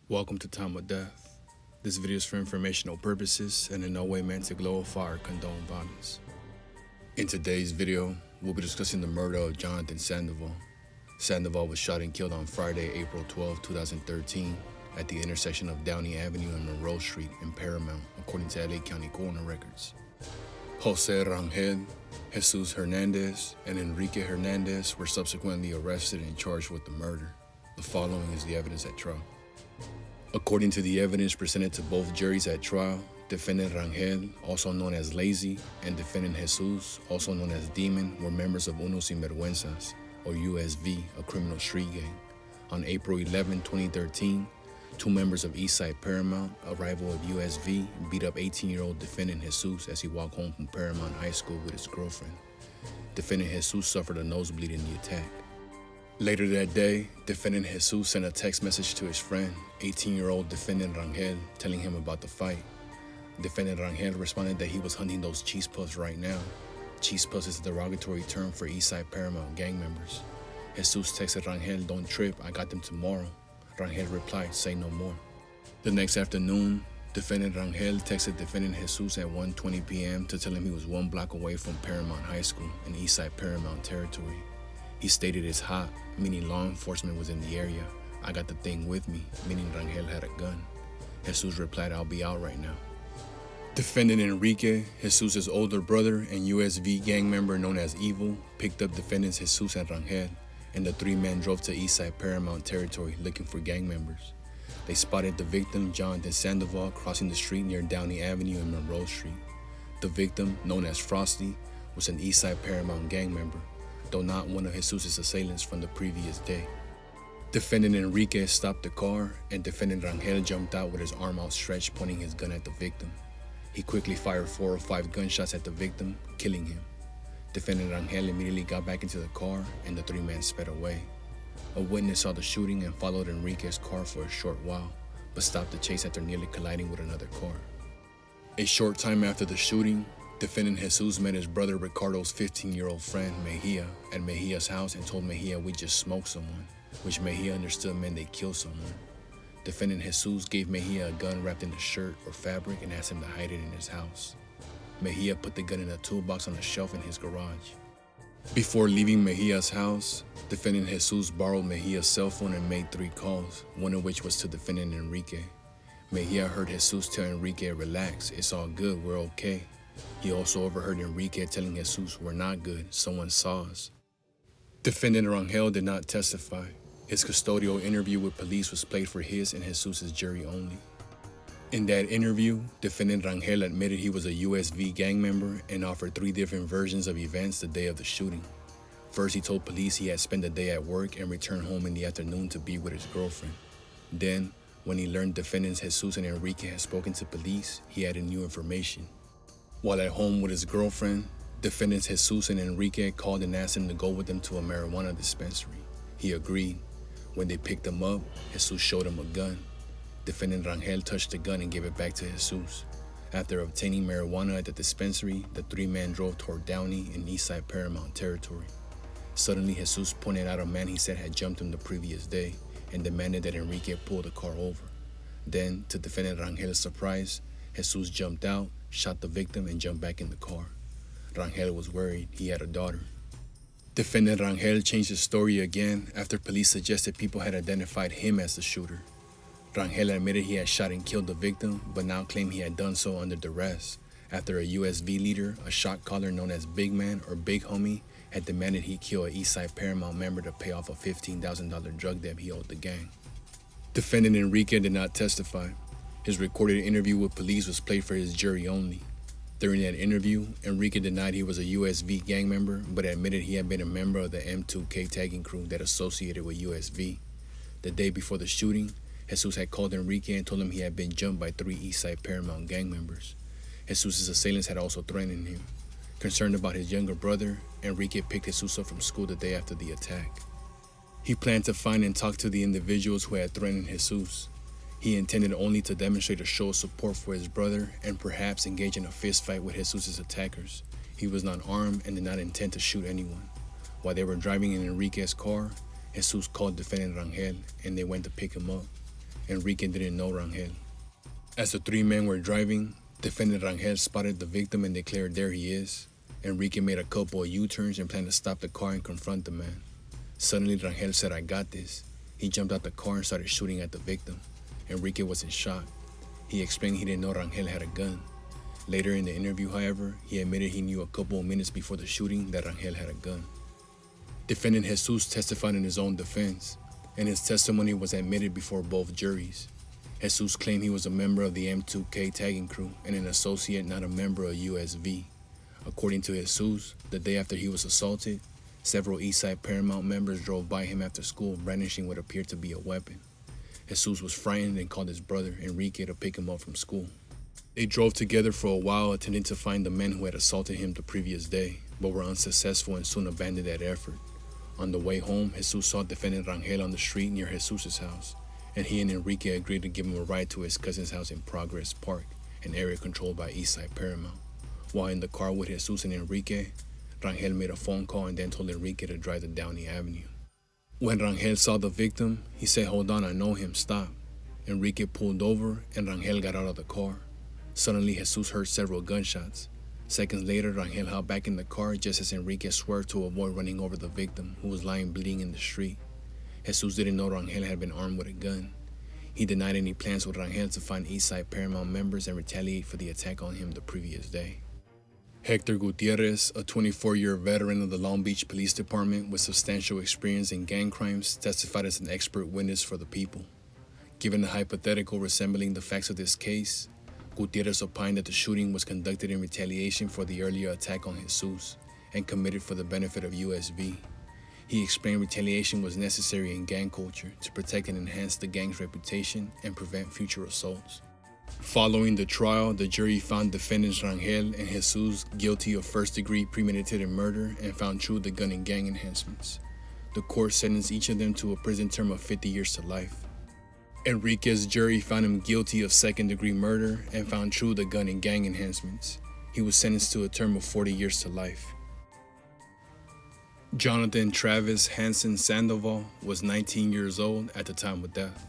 Welcome to Time of Death. This video is for informational purposes and in no way meant to glorify or condone violence. In today's video, we'll be discussing the murder of Jonathan Sandoval. Sandoval was shot and killed on Friday, April 12, 2013 at the intersection of Downey Avenue and Monroe Street in Paramount, according to LA County coroner records. Jose Rangel, Jesus Hernandez, and Enrique Hernandez were subsequently arrested and charged with the murder. The following is the evidence at trial. According to the evidence presented to both juries at trial, defendant Rangel, also known as Lazy, and defendant Jesus, also known as Demon, were members of Unos Sinvergüenzas, or USV, a criminal street gang. On April 11, 2013, two members of Eastside Paramount, a rival of USV, beat up 18-year-old defendant Jesus as he walked home from Paramount High School with his girlfriend. Defendant Jesus suffered a nosebleed in the attack. Later that day, defendant Jesus sent a text message to his friend, 18-year-old defendant Rangel, telling him about the fight. Defendant Rangel responded that he was hunting those cheese puffs right now. Cheese puffs is a derogatory term for Eastside Paramount gang members. Jesus texted Rangel, "Don't trip, I got them tomorrow." Rangel replied, "Say no more." The next afternoon, defendant Rangel texted defendant Jesus at 1:20 p.m. to tell him he was 1 block away from Paramount High School in Eastside Paramount territory. He stated it's hot, meaning law enforcement was in the area. I got the thing with me, meaning Rangel had a gun. Jesus replied, "I'll be out right now." Defendant Enrique, Jesus' older brother and USV gang member known as Evil, picked up defendants Jesus and Rangel, and the three men drove to Eastside Paramount territory looking for gang members. They spotted the victim, Jonathan Sandoval, crossing the street near Downey Avenue and Monroe Street. The victim, known as Frosty, was an Eastside Paramount gang member, though not one of Jesus' assailants from the previous day. Defendant Enrique stopped the car, and defendant Rangel jumped out with his arm outstretched, pointing his gun at the victim. He quickly fired 4 or 5 gunshots at the victim, killing him. Defendant Rangel immediately got back into the car, and the three men sped away. A witness saw the shooting and followed Enrique's car for a short while, but stopped the chase after nearly colliding with another car. A short time after the shooting, defendant Jesus met his brother Ricardo's 15-year-old friend, Mejia, at Mejia's house and told Mejia we just smoked someone, which Mejia understood meant they killed someone. Defendant Jesus gave Mejia a gun wrapped in a shirt or fabric and asked him to hide it in his house. Mejia put the gun in a toolbox on a shelf in his garage. Before leaving Mejia's house, defendant Jesus borrowed Mejia's cell phone and made 3 calls, one of which was to defendant Enrique. Mejia heard Jesus tell Enrique, "Relax, it's all good, we're okay." He also overheard Enrique telling Jesus, "We're not good, someone saw us." Defendant Rangel did not testify. His custodial interview with police was played for his and Jesus' jury only. In that interview, defendant Rangel admitted he was a USV gang member and offered 3 different versions of events the day of the shooting. First, he told police he had spent the day at work and returned home in the afternoon to be with his girlfriend. Then, when he learned defendants Jesus and Enrique had spoken to police, he added new information. While at home with his girlfriend, defendants Jesus and Enrique called and asked him to go with them to a marijuana dispensary. He agreed. When they picked him up, Jesus showed him a gun. Defendant Rangel touched the gun and gave it back to Jesus. After obtaining marijuana at the dispensary, the 3 men drove toward Downey in Eastside Paramount territory. Suddenly, Jesus pointed out a man he said had jumped him the previous day and demanded that Enrique pull the car over. Then, to defendant Rangel's surprise, Jesus jumped out, shot the victim, and jumped back in the car. Rangel was worried. He had a daughter. Defendant Rangel changed his story again after police suggested people had identified him as the shooter. Rangel admitted he had shot and killed the victim, but now claimed he had done so under duress after a USV leader, a shot caller known as Big Man or Big Homie, had demanded he kill a Eastside Paramount member to pay off a $15,000 drug debt he owed the gang. Defendant Enrique did not testify. His recorded interview with police was played for his jury only. During that interview, Enrique denied he was a USV gang member, but admitted he had been a member of the M2K tagging crew that associated with USV. The day before the shooting, Jesus had called Enrique and told him he had been jumped by 3 Eastside Paramount gang members. Jesus' assailants had also threatened him. Concerned about his younger brother, Enrique picked Jesus up from school the day after the attack. He planned to find and talk to the individuals who had threatened Jesus. He intended only to demonstrate a show of support for his brother and perhaps engage in a fist fight with Jesus' attackers. He was not armed and did not intend to shoot anyone. While they were driving in Enrique's car, Jesus called defendant Rangel and they went to pick him up. Enrique didn't know Rangel. As the three men were driving, defendant Rangel spotted the victim and declared there he is. Enrique made a couple of U-turns and planned to stop the car and confront the man. Suddenly Rangel said, "I got this." He jumped out the car and started shooting at the victim. Enrique was in shock. He explained he didn't know Rangel had a gun. Later in the interview, however, he admitted he knew a couple of minutes before the shooting that Rangel had a gun. Defendant Jesus testified in his own defense, and his testimony was admitted before both juries. Jesus claimed he was a member of the M2K tagging crew and an associate, not a member of USV. According to Jesus, the day after he was assaulted, several Eastside Paramount members drove by him after school brandishing what appeared to be a weapon. Jesus was frightened and called his brother Enrique to pick him up from school. They drove together for a while, attempting to find the men who had assaulted him the previous day, but were unsuccessful and soon abandoned that effort. On the way home, Jesus saw defendant Rangel on the street near Jesus' house, and he and Enrique agreed to give him a ride to his cousin's house in Progress Park, an area controlled by Eastside Paramount. While in the car with Jesus and Enrique, Rangel made a phone call and then told Enrique to drive to Downey Avenue. When Rangel saw the victim, he said, "Hold on, I know him, stop." Enrique pulled over and Rangel got out of the car. Suddenly, Jesus heard several gunshots. Seconds later, Rangel hopped back in the car just as Enrique swerved to avoid running over the victim, who was lying bleeding in the street. Jesus didn't know Rangel had been armed with a gun. He denied any plans with Rangel to find Eastside Paramount members and retaliate for the attack on him the previous day. Hector Gutierrez, a 24-year veteran of the Long Beach Police Department with substantial experience in gang crimes, testified as an expert witness for the people. Given the hypothetical resembling the facts of this case, Gutierrez opined that the shooting was conducted in retaliation for the earlier attack on Jesus and committed for the benefit of USV. He explained retaliation was necessary in gang culture to protect and enhance the gang's reputation and prevent future assaults. Following the trial, the jury found defendants Rangel and Jesus guilty of first-degree premeditated murder and found true the gun and gang enhancements. The court sentenced each of them to a prison term of 50 years to life. Enrique's jury found him guilty of second-degree murder and found true the gun and gang enhancements. He was sentenced to a term of 40 years to life. Jonathan Travis Hansen Sandoval was 19 years old at the time of death.